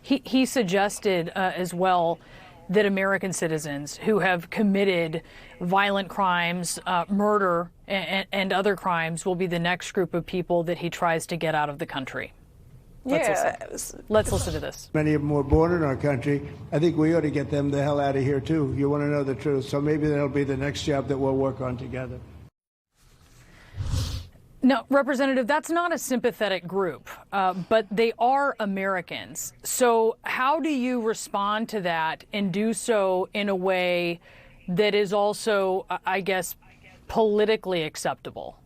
He suggested as well that American citizens who have committed violent crimes, murder, and other crimes will be the next group of people that he tries to get out of the country. Let's listen to this. Many of them were born in our country. I think we ought to get them the hell out of here, too. You want to know the truth. So maybe that'll be the next job that we'll work on together. Now, Representative, that's not a sympathetic group, but they are Americans. So how do you respond to that and do so in a way that is also, I guess, politically acceptable?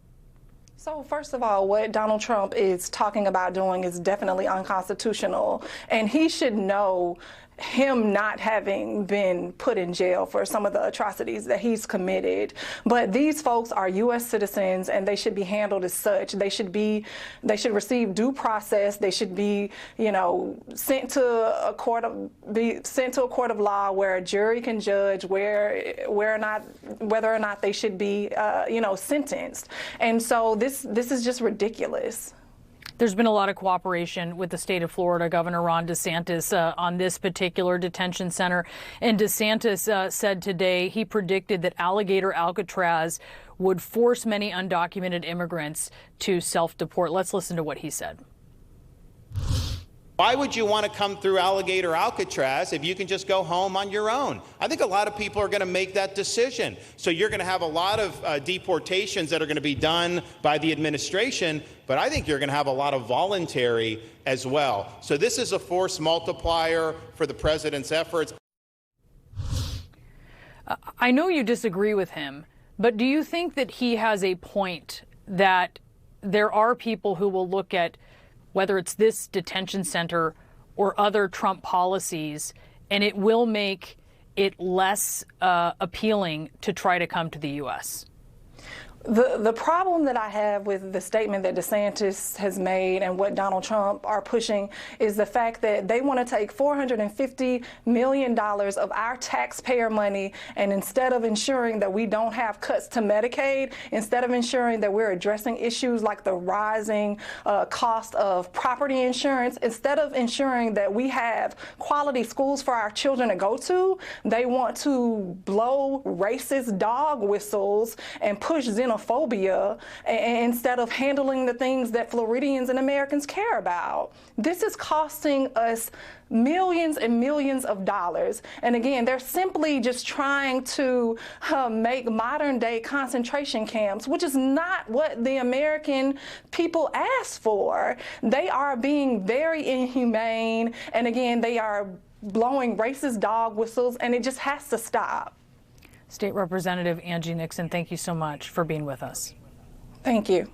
So first of all, what Donald Trump is talking about doing is definitely unconstitutional, and he should know, him not having been put in jail for some of the atrocities that he's committed. But these folks are U.S. citizens, and they should be handled as such. They should receive due process. They should be, sent to a court of law where a jury can judge whether or not they should be, sentenced. And so this is just ridiculous. There's been a lot of cooperation with the state of Florida, Governor Ron DeSantis, on this particular detention center. And DeSantis said today he predicted that Alligator Alcatraz would force many undocumented immigrants to self-deport. Let's listen to what he said. Why would you want to come through Alligator Alcatraz if you can just go home on your own? I think a lot of people are going to make that decision. So you're going to have a lot of deportations that are going to be done by the administration, but I think you're going to have a lot of voluntary as well. So this is a force multiplier for the president's efforts. I know you disagree with him, but do you think that he has a point that there are people who will look at whether it's this detention center or other Trump policies, and it will make it less appealing to try to come to the U.S.? The problem that I have with the statement that DeSantis has made and what Donald Trump are pushing is the fact that they want to take $450 million of our taxpayer money, and instead of ensuring that we don't have cuts to Medicaid, instead of ensuring that we're addressing issues like the rising cost of property insurance, instead of ensuring that we have quality schools for our children to go to, they want to blow racist dog whistles and push xenophobia instead of handling the things that Floridians and Americans care about. This is costing us millions and millions of dollars. And again, they're simply just trying to make modern day concentration camps, which is not what the American people asked for. They are being very inhumane. And again, they are blowing racist dog whistles, and it just has to stop. State Representative Angie Nixon, thank you so much for being with us. Thank you.